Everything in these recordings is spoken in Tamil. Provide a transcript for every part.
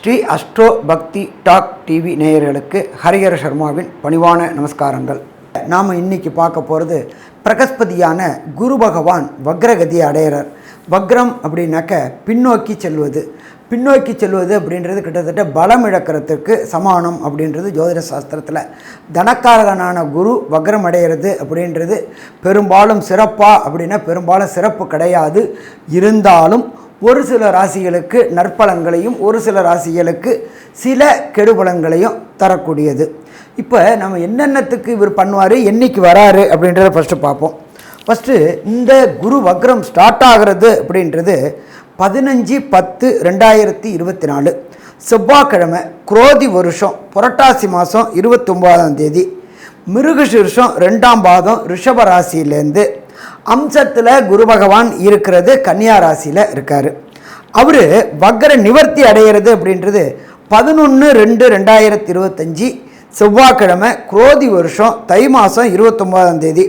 ஸ்ரீ அஸ்ட்ரோ பக்தி டாக் டிவி நேயர்களுக்கு ஹரிஹர சர்மாவின் பணிவான நமஸ்காரங்கள். நாம் இன்றைக்கி பார்க்க போகிறது பிரகஸ்பதியான குரு பகவான் வக்ரகதி அடையிறார். வக்ரம் அப்படின்னாக்க பின்னோக்கி செல்வது. பின்னோக்கி செல்வது அப்படின்றது கிட்டத்தட்ட பலம் இழக்கிறதுக்கு சமானம் அப்படின்றது ஜோதிட சாஸ்திரத்தில். தனக்காரகனான குரு வக்ரம் அடைகிறது அப்படின்றது பெரும்பாலும் சிறப்பா அப்படின்னா பெரும்பாலும் சிறப்பு கிடையாது. இருந்தாலும் ஒரு சில ராசிகளுக்கு நற்பலன்களையும் ஒரு சில ராசிகளுக்கு சில கெடுபலன்களையும் தரக்கூடியது. இப்போ நம்ம என்னென்னத்துக்கு இவர் பண்ணுவார், என்னைக்கு வராரு அப்படின்றத ஃபஸ்ட்டு பார்ப்போம். ஃபஸ்ட்டு இந்த குரு வக்ரம் ஸ்டார்ட் ஆகிறது அப்படின்றது 15/10/2024 செவ்வாய்க்கிழமை, குரோதி வருஷம் புரட்டாசி மாதம் 29ஆம் தேதி, மிருகசீர்ஷம் 2ஆம் பாதம் ரிஷப ராசியிலேருந்து அம்சத்தில் குரு பகவான் இருக்கிறது கன்னியா ராசியில் இருக்கார். அவர் வக்ர நிவர்த்தி அடைகிறது அப்படின்றது 11/2/2025 செவ்வாய்க்கிழமை, குரோதி வருஷம் தை மாதம் 29ஆம் தேதி,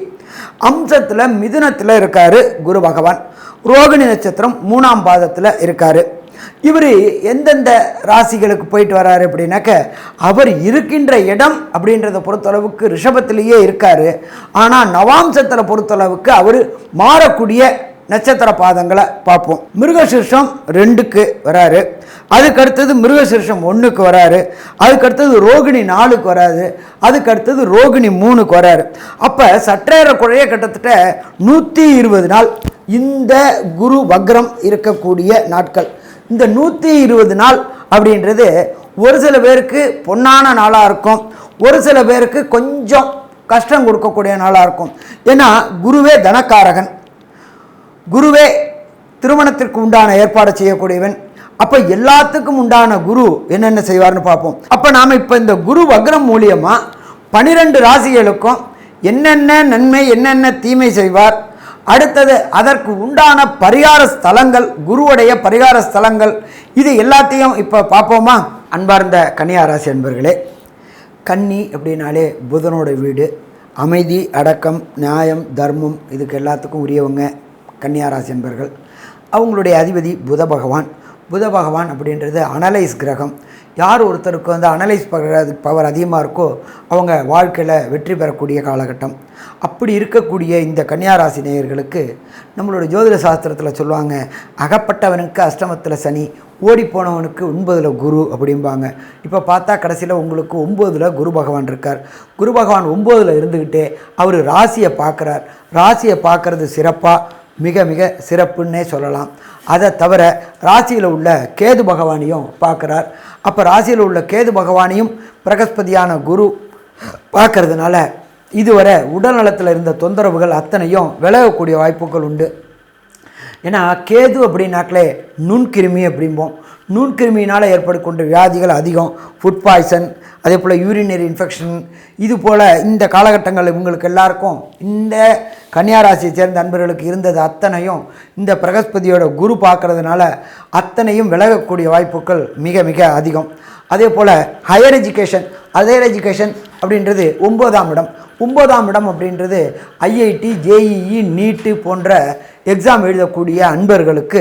அம்சத்தில் மிதுனத்தில் இருக்கார் குரு பகவான். ரோகிணி நட்சத்திரம் 3ஆம் பாதத்தில் இருக்கார். இவர் எந்தெந்த ராசிகளுக்கு போயிட்டு வராரு அப்படின்னாக்க, அவர் இருக்கின்ற இடம் அப்படின்றத பொறுத்தளவுக்கு ரிஷபத்திலேயே இருக்கார். ஆனால் நவாம்சத்தில் பொறுத்தளவுக்கு அவர் மாறக்கூடிய நட்சத்திர பாதங்களை பார்ப்போம். மிருகசீர்ஷம் 2க்கு வராரு, அதுக்கடுத்தது மிருகசீர்ஷம் 1க்கு வராரு, அதுக்கடுத்தது ரோகிணி 4க்கு வராது, அதுக்கடுத்தது ரோகிணி 3க்கு வராரு. அப்போ சற்றேற குறைய கிட்டத்தட்ட 120 நாள் இந்த குரு வக்ரம் இருக்கக்கூடிய நாட்கள். இந்த 120 நாள் அப்படின்றது ஒரு சில பேருக்கு பொன்னான நாளாக இருக்கும், ஒரு சில பேருக்கு கொஞ்சம் கஷ்டம் கொடுக்கக்கூடிய நாளாக இருக்கும். ஏன்னா குருவே தனக்காரகன், குருவே திருமணத்திற்கு உண்டான ஏற்பாடு செய்யக்கூடியவன். அப்போ எல்லாத்துக்கும் உண்டான குரு என்னென்ன செய்வார்னு பார்ப்போம். அப்போ நாம் இப்போ இந்த குரு வக்ரம் மூலியமாக 12 ராசிகளுக்கும் என்னென்ன நன்மை என்னென்ன தீமை செய்வார், அடுத்தது அதற்கு உண்டான பரிகார ஸ்தலங்கள், குருவுடைய பரிகார ஸ்தலங்கள், இது எல்லாத்தையும் இப்போ பார்ப்போமா? அன்பார்ந்த கன்னியா ராசி அன்பர்களே, கன்னி அப்படின்னாலே புதனோட வீடு. அமைதி, அடக்கம், நியாயம், தர்மம் இதுக்கு எல்லாத்துக்கும் உரியவங்க கன்னியா ராசி அன்பர்கள். அவங்களுடைய அதிபதி புத பகவான். புத பகவான் அப்படின்றது அனலைஸ் கிரகம். யார் ஒருத்தருக்கு அனலைஸ் பவர் அதிகமாக இருக்கோ அவங்க வாழ்க்கையில் வெற்றி பெறக்கூடிய காலகட்டம். அப்படி இருக்கக்கூடிய இந்த கன்னியாராசி நேயர்களுக்கு நம்மளோட ஜோதிட சாஸ்திரத்தில் சொல்லுவாங்க, அகப்பட்டவனுக்கு அஷ்டமத்தில் சனி, ஓடிப்போனவனுக்கு 9ல் குரு அப்படிம்பாங்க. இப்போ பார்த்தா கடைசியில் உங்களுக்கு 9ல் குரு பகவான் இருக்கார். குரு பகவான் 9ல் இருந்துக்கிட்டே அவர் ராசியை பார்க்குறார். ராசியை பார்க்குறது சிறப்பாக, மிக மிக சிறப்புன்னே சொல்லலாம். அதை தவிர ராசியில் உள்ள கேது பகவானையும் பார்க்குறார். அப்போ ராசியில் உள்ள கேது பகவானையும் பிரகஸ்பதியான குரு பார்க்கறதுனால இதுவரை உடல் நலத்தில் இருந்த தொந்தரவுகள் அத்தனையும் விலகக்கூடிய வாய்ப்புகள் உண்டு. ஏன்னா கேது அப்படின்னாக்களே நுண்கிருமி அப்படிம்போம். நுண்கிருமியினால் ஏற்படக்கூடிய வியாதிகள் அதிகம். ஃபுட் பாய்சன், அதே போல் யூரினரி இன்ஃபெக்ஷன், இது போல் இந்த காலகட்டங்கள் இவங்களுக்கு எல்லாருக்கும் இந்த கன்னியாராசியை சேர்ந்த அன்பர்களுக்கு இருந்தது அத்தனையும் இந்த பிரகஸ்பதியோட குரு பார்க்கறதுனால அத்தனையும் விலகக்கூடிய வாய்ப்புகள் மிக மிக அதிகம். அதே போல் ஹையர் எஜுகேஷன் அப்படின்றது 9ஆம் இடம். 9ஆம் இடம் அப்படின்றது ஐஐடி, ஜேஇஇ, நீட்டு போன்ற எக்ஸாம் எழுதக்கூடிய அன்பர்களுக்கு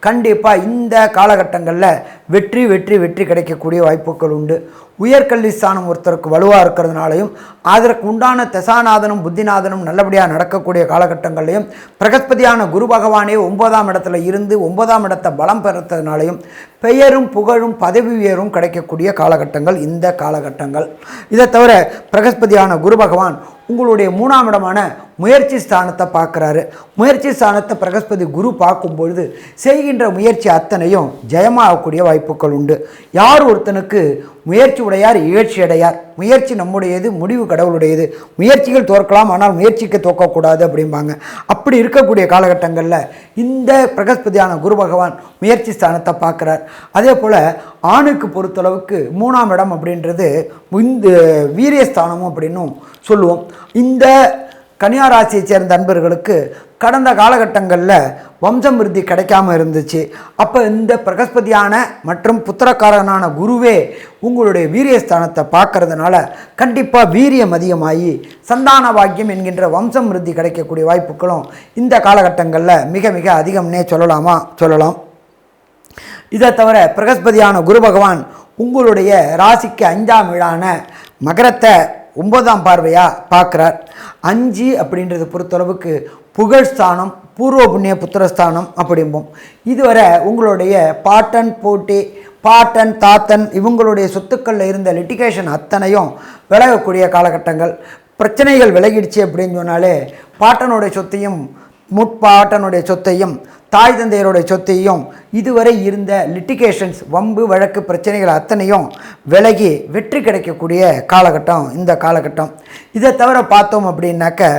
கண்டிப்பாக இந்த காலகட்டங்களில் வெற்றி வெற்றி வெற்றி கிடைக்கக்கூடிய வாய்ப்புகள் உண்டு. உயர்கல்வி ஸ்தானம் ஒருத்தருக்கு வலுவாக இருக்கிறதுனாலையும் அதற்கு உண்டான தசாநாதனும் புத்திநாதனும் நல்லபடியாக நடக்கக்கூடிய காலகட்டங்கள்லையும் பிரகஸ்பதியான குரு பகவானே 9ஆம் இடத்துல இருந்து 9ஆம் இடத்தை பலம் பெறதுனாலையும் பெயரும் புகழும் பதவி உயரும் கிடைக்கக்கூடிய காலகட்டங்கள் இந்த காலகட்டங்கள். இதை தவிர பிரகஸ்பதியான குரு பகவான் உங்களுடைய 3ஆம் இடமான முயற்சி ஸ்தானத்தை பார்க்குறாரு. முயற்சி ஸ்தானத்தை பிரகஸ்பதி குரு பார்க்கும்பொழுது செய்கின்ற முயற்சி அத்தனையும் ஜெயமாகக்கூடிய வாய்ப்புகள் உண்டு. யார் ஒருத்தனுக்கு முயற்சி உடையார் இகழ்ச்சி அடையார். முயற்சி நம்முடையது, முடிவு கடவுளுடையது. முயற்சிகள் தோற்கலாம், ஆனால் முயற்சிக்கு தோற்கக்கூடாது அப்படிம்பாங்க. அப்படி இருக்கக்கூடிய காலகட்டங்களில் இந்த பிரகஸ்பதியான குரு பகவான் முயற்சி ஸ்தானத்தை பார்க்குறார். அதே போல் ஆணுக்கு பொறுத்தளவுக்கு 3ஆம் இடம் அப்படின்றது இந்த வீரியஸ்தானமும் அப்படின்னும் சொல்லுவோம். இந்த கன்னியாராசியை சேர்ந்த அன்பர்களுக்கு கடந்த காலகட்டங்களில் வம்சம் விருத்தி கிடைக்காமல் இருந்துச்சு. அப்போ இந்த பிரகஸ்பதியான மற்றும் புத்திரக்காரனான குருவே உங்களுடைய வீரியஸ்தானத்தை பார்க்கறதுனால கண்டிப்பாக வீரியம் அதிகமாகி சந்தான பாக்கியம் என்கின்ற வம்சம் விருத்தி கிடைக்கக்கூடிய வாய்ப்புகளும் இந்த காலகட்டங்களில் மிக மிக அதிகம்னே சொல்லலாம். இதை தவிர பிரகஸ்பதியான குரு பகவான் உங்களுடைய ராசிக்கு 5ஆம் வீடான மகரத்தை 9ஆம் பார்வையாக பார்க்குறார். 5 அப்படின்றத பொறுத்தளவுக்கு புகழ்ஸ்தானம், பூர்வ புண்ணிய புத்திரஸ்தானம் அப்படிம்போம். இதுவரை உங்களுடைய பாட்டன் போட்டி, பாட்டன் தாத்தன் இவங்களுடைய சொத்துக்களில் இருந்த லிட்டிகேஷன் அத்தனையும் விலகக்கூடிய காலகட்டங்கள். பிரச்சனைகள் விலகிடுச்சு அப்படின்னு சொன்னாலே பாட்டனுடைய சொத்தையும் முற்பாட்டனுடைய சொத்தையும் தாய் தந்தையருடைய சொத்தையும் இதுவரை இருந்த லிட்டிகேஷன்ஸ், வம்பு வழக்கு பிரச்சனைகள் அத்தனையும் விலகி வெற்றி கிடைக்கக்கூடிய காலகட்டம் இந்த காலகட்டம். இதை தவிர பார்த்தோம் அப்படின்னாக்க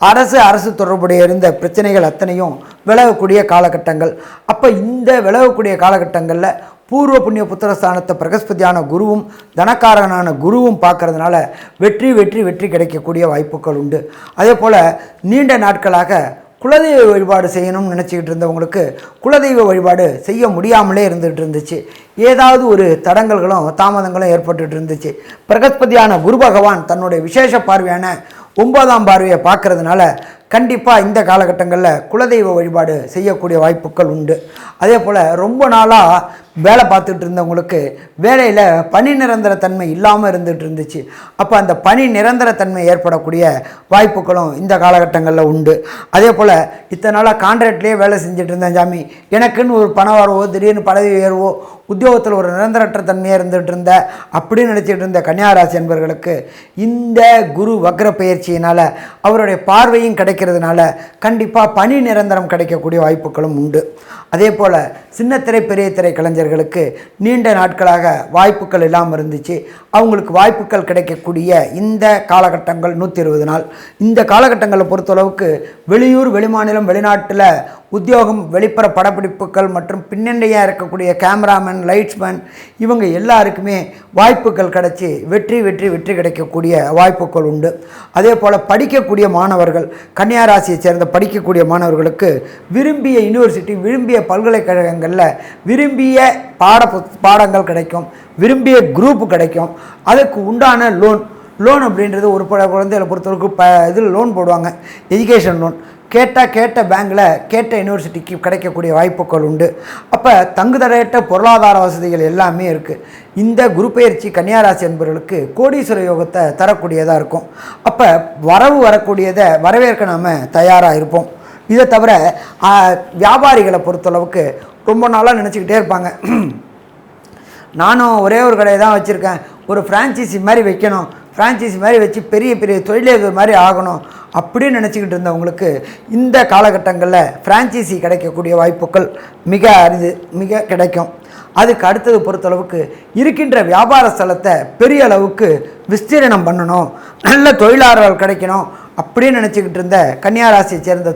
அரசு தொடர்புடைய இருந்த பிரச்சனைகள் அத்தனையும் விலகக்கூடிய காலகட்டங்கள். அப்போ இந்த விலகக்கூடிய காலகட்டங்களில் பூர்வ புண்ணிய புத்திரஸ்தானத்தை பிரகஸ்பதியான குருவும் தனக்காரகனான குருவும் பார்க்கறதுனால வெற்றி வெற்றி வெற்றி கிடைக்கக்கூடிய வாய்ப்புகள் உண்டு. அதே போல் நீண்ட நாட்களாக குலதெய்வ வழிபாடு செய்யணும்னு நினச்சிக்கிட்டு இருந்தவங்களுக்கு குலதெய்வ வழிபாடு செய்ய முடியாமலே இருந்துகிட்டு இருந்துச்சு. ஏதாவது ஒரு தடங்கல்களும் தாமதங்களும் ஏற்பட்டுட்டு இருந்துச்சு. பிரகஸ்பதியான குரு பகவான் தன்னுடைய விசேஷ பார்வையான 9ஆம் பார்வையை பார்க்கறதுனால கண்டிப்பாக இந்த காலகட்டங்களில் குலதெய்வ வழிபாடு செய்யக்கூடிய வாய்ப்புகள் உண்டு. அதே போல் ரொம்ப நாளாக வேலை பார்த்துட்டு இருந்தவங்களுக்கு வேலையில் பணி நிரந்தர தன்மை இல்லாமல் இருந்துகிட்டு இருந்துச்சு. அப்போ அந்த பணி நிரந்தர தன்மை ஏற்படக்கூடிய வாய்ப்புகளும் இந்த காலகட்டங்களில் உண்டு. அதே போல் இத்தனை நாளாக கான்ட்ராக்ட்லேயே வேலை செஞ்சுட்டு இருந்தேன் சாமி, எனக்குன்னு ஒரு பணம் வரவோ திடீர்னு பதவி உயர்வோ உத்தியோகத்தில் ஒரு நிரந்தரற்ற தன்மையாக இருந்துகிட்டு இருந்த அப்படின்னு நினச்சிட்டு இருந்த கன்னியாராசி என்பவர்களுக்கு இந்த குரு வக்ர பயிற்சியினால் அவருடைய பார்வையும் கிடைக்கிறதுனால கண்டிப்பாக பணி நிரந்தரம் கிடைக்கக்கூடிய வாய்ப்புகளும் உண்டு. அதே போல் சின்னத்திரை பெரிய திரை கலைஞர்களுக்கு நீண்ட நாட்களாக வாய்ப்புகள் இல்லாமல் இருந்துச்சு. அவங்களுக்கு வாய்ப்புகள் கிடைக்கக்கூடிய இந்த காலகட்டங்கள் 120 நாள். இந்த காலகட்டங்களை பொறுத்தளவுக்கு வெளியூர், வெளிமாநிலம், வெளிநாட்டில் உத்தியோகம், வெளிப்புற படப்பிடிப்புகள் மற்றும் பின்னணியாக இருக்கக்கூடிய கேமராமேன், லைட்ஸ்மேன் இவங்க எல்லாருக்குமே வாய்ப்புகள் கிடைச்சி வெற்றி வெற்றி வெற்றி கிடைக்கக்கூடிய வாய்ப்புகள் உண்டு. அதே போல் படிக்கக்கூடிய மாணவர்கள், கன்னியாராசியை சேர்ந்த படிக்கக்கூடிய மாணவர்களுக்கு விரும்பிய யூனிவர்சிட்டி, விரும்பிய பல்கலைக்கழகங்களில் விரும்பிய பாடங்கள் கிடைக்கும், விரும்பிய குரூப் கிடைக்கும். அதுக்கு உண்டான லோன் அப்படின்றது ஒரு குழந்தைகளை பொறுத்தவரைக்கும் இதில் லோன் போடுவாங்க, எஜுகேஷன் லோன். கேட்ட பேங்கில் கேட்ட யூனிவர்சிட்டிக்கு கிடைக்கக்கூடிய வாய்ப்புகள் உண்டு. அப்போ தங்குதடையற்ற பொருளாதார வசதிகள் எல்லாமே இருக்குது. இந்த குரு பயிற்சி கன்னியாராசி என்பவர்களுக்கு கோடீஸ்வர யோகத்தை தரக்கூடியதாக இருக்கும். அப்போ வரக்கூடியதை வரவேற்க நாம் தயாராக இருப்போம். இதை தவிர வியாபாரிகளை பொறுத்தளவுக்கு ரொம்ப நாளாக நினச்சிக்கிட்டே இருப்பாங்க, நானும் ஒரே ஒரு கடையை தான் வச்சுருக்கேன், ஒரு ஃப்ரான்ச்சைசி மாதிரி வைக்கணும், ஃப்ரான்ச்சைசி மாதிரி வச்சு பெரிய பெரிய தொழிலதிபர் மாதிரி ஆகணும் அப்படின்னு நினச்சிக்கிட்டு இருந்தவங்களுக்கு இந்த காலகட்டங்களில் ஃப்ரான்ச்சைசி கிடைக்கக்கூடிய வாய்ப்புகள் மிக அரிது, மிக கிடைக்கும். அதுக்கு அடுத்தது பொறுத்தளவுக்கு இருக்கின்ற வியாபார ஸ்தலத்தை பெரிய அளவுக்கு விஸ்தீரணம் பண்ணணும், நல்ல தொழிலாளர்கள் கிடைக்கணும் அப்படின்னு நினச்சிக்கிட்டு இருந்த கன்னியாராசியை சேர்ந்த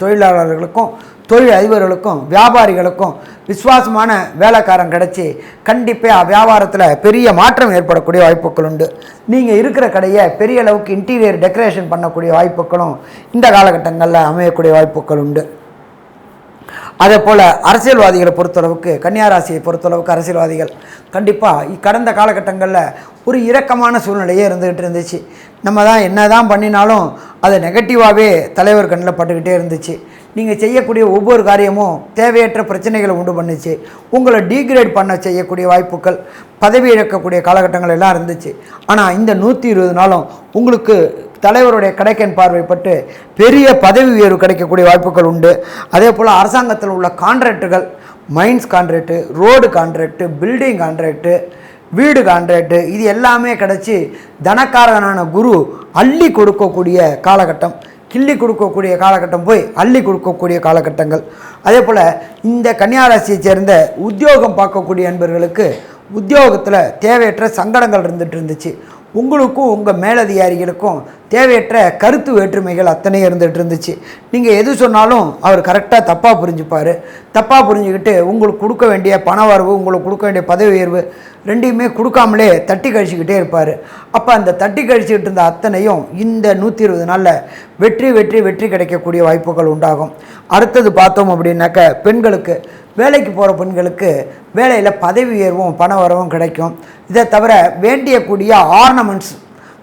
தொழிலாளர்களுக்கும் தொழில் அதிபர்களுக்கும் வியாபாரிகளுக்கும் விசுவாசமான வேலைக்காரன் கிடச்சி கண்டிப்பாக வியாபாரத்தில் பெரிய மாற்றம் ஏற்படக்கூடிய வாய்ப்புகள் உண்டு. நீங்கள் இருக்கிற கடையை பெரிய அளவுக்கு இன்டீரியர் டெக்கரேஷன் பண்ணக்கூடிய வாய்ப்புகளும் இந்த காலகட்டங்களில் அமையக்கூடிய வாய்ப்புகள் உண்டு. அதே போல் அரசியல்வாதிகளை பொறுத்தளவுக்கு, கன்னியாராசியை பொறுத்தளவுக்கு அரசியல்வாதிகள் கண்டிப்பாக கடந்த காலகட்டங்களில் ஒரு இரக்கமான சூழ்நிலையே இருந்துகிட்டு இருந்துச்சு. நம்ம தான் என்ன தான் பண்ணினாலும் அது நெகட்டிவாகவே தலைவர் கண்ணில் பட்டுக்கிட்டே இருந்துச்சு. நீங்கள் செய்யக்கூடிய ஒவ்வொரு காரியமும் தேவையற்ற பிரச்சனைகளை உண்டு பண்ணிச்சு. உங்களை டீக்ரேட் பண்ண செய்யக்கூடிய வாய்ப்புகள், பதவி இழக்கக்கூடிய காலகட்டங்கள் எல்லாம் இருந்துச்சு. ஆனால் இந்த 120 நாளும் உங்களுக்கு தலைவருடைய கடைக்கன் பார்வைப்பட்டு பெரிய பதவி உயர்வு கிடைக்கக்கூடிய வாய்ப்புகள் உண்டு. அதே போல் அரசாங்கத்தில் உள்ள கான்ட்ராக்டுகள், mines contract, road contract, building contract, வீடு கான்ட்ராக்டு இது எல்லாமே கிடச்சி தனக்காரகனான குரு அள்ளி கொடுக்கக்கூடிய காலகட்டம், கிள்ளி கொடுக்கக்கூடிய காலகட்டம் போய் அள்ளி கொடுக்கக்கூடிய காலகட்டங்கள். அதே போல் இந்த கன்னியாராசியை சேர்ந்த உத்தியோகம் பார்க்கக்கூடிய நண்பர்களுக்கு உத்தியோகத்தில் தேவையற்ற சங்கடங்கள் இருந்துகிட்டு இருந்துச்சு. உங்களுக்கும் உங்கள் மேலதிகாரிகளுக்கும் தேவையற்ற கருத்து வேற்றுமைகள் அத்தனையும் இருந்துகிட்டு இருந்துச்சு. நீங்கள் எது சொன்னாலும் அவர் கரெக்டாக தப்பாக புரிஞ்சுப்பார். தப்பாக புரிஞ்சுக்கிட்டு உங்களுக்கு கொடுக்க வேண்டிய பண வரவு, உங்களுக்கு கொடுக்க வேண்டிய பதவி உயர்வு ரெண்டையுமே கொடுக்காமலே தட்டி கழிச்சிக்கிட்டே இருப்பார். அப்போ அந்த தட்டி கழிச்சிக்கிட்டு இருந்த அத்தனையும் இந்த 120 நாளில் வெற்றி வெற்றி வெற்றி கிடைக்கக்கூடிய வாய்ப்புகள் உண்டாகும். அடுத்தது பார்த்தோம் அப்படின்னாக்க பெண்களுக்கு, வேலைக்கு போகிற பெண்களுக்கு வேலையில் பதவி உயர்வும் பண வரவும் கிடைக்கும். இதை தவிர வேண்டியக்கூடிய ஆர்னமெண்ட்ஸ்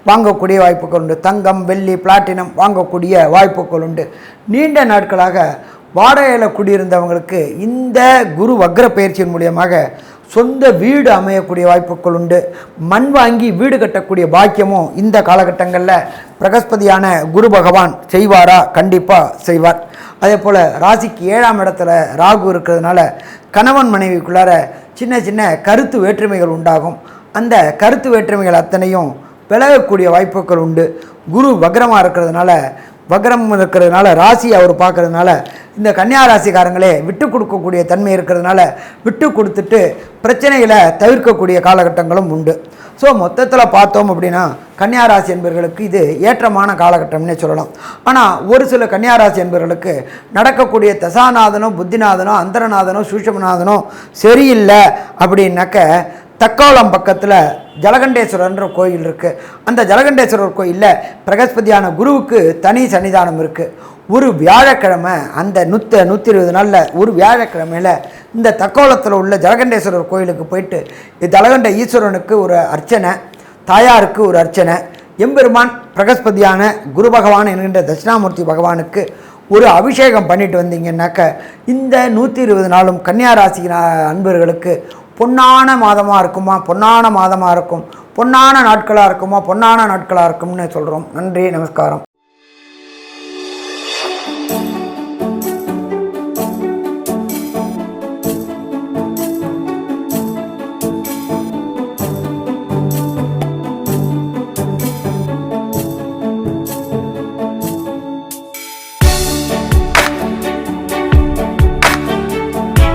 வாங்கக்கூடிய வாய்ப்புகள் உண்டு. தங்கம், வெள்ளி, பிளாட்டினம் வாங்கக்கூடிய வாய்ப்புகள் உண்டு. நீண்ட நாட்களாக வாடகையில் குடியிருந்தவங்களுக்கு இந்த குரு வக்ர பயிற்சியின் மூலியமாக சொந்த வீடு அமையக்கூடிய வாய்ப்புகள் உண்டு. மண் வாங்கி வீடு கட்டக்கூடிய பாக்கியமும் இந்த காலகட்டங்களில் பிரகஸ்பதியான குரு பகவான் செய்வாரா? கண்டிப்பாக செய்வார். அதே போல் ராசிக்கு 7ஆம் இடத்துல ராகு இருக்கிறதுனால கணவன் மனைவிக்குள்ளார சின்ன சின்ன கருத்து வேற்றுமைகள் உண்டாகும். அந்த கருத்து வேற்றுமைகள் அத்தனையும் விலகக்கூடிய வாய்ப்புகள் உண்டு. குரு வக்ரமாக இருக்கிறதுனால ராசி அவர் பார்க்கறதுனால இந்த கன்னியா ராசிக்காரங்களே விட்டு கொடுக்கக்கூடிய தன்மை இருக்கிறதுனால விட்டு கொடுத்துட்டு பிரச்சனைகளை தவிர்க்கக்கூடிய காலகட்டங்களும் உண்டு. ஸோ மொத்தத்தில் பார்த்தோம் அப்படின்னா கன்னியா ராசி என்பவர்களுக்கு இது ஏற்றமான காலகட்டம்னே சொல்லலாம். ஆனால் ஒரு சில கன்னியா ராசி என்பவர்களுக்கு நடக்கக்கூடிய தசாநாதனோ புத்திநாதனோ அந்தரநாதனோ சூஷமநாதனோ சரியில்லை அப்படின்னாக்க தக்கோலம் பக்கத்தில் ஜலகண்டேஸ்வரர்ன்ற கோயில் இருக்குது. அந்த ஜலகண்டேஸ்வரர் கோயிலில் பிரகஸ்பதியான குருவுக்கு தனி சன்னிதானம் இருக்குது. ஒரு வியாழக்கிழமை அந்த 120 நாளில் ஒரு வியாழக்கிழமையில் இந்த தக்கோலத்தில் உள்ள ஜலகண்டேஸ்வரர் கோயிலுக்கு போயிட்டு ஜலகண்ட ஈஸ்வரனுக்கு ஒரு அர்ச்சனை, தாயாருக்கு ஒரு அர்ச்சனை, எம்பெருமான் பிரகஸ்பதியான குரு பகவான் என்கின்ற தட்சிணாமூர்த்தி பகவானுக்கு ஒரு அபிஷேகம் பண்ணிட்டு வந்தீங்கன்னாக்க இந்த 120 நாளும் கன்னியா ராசி அன்பர்களுக்கு பொன்னான மாதமாக இருக்குமா, பொன்னான மாதமாக இருக்கும், பொன்னான நாட்களாக இருக்குமா, பொன்னான நாட்களாக இருக்கும்னு சொல்கிறோம். நன்றி, நமஸ்காரம்.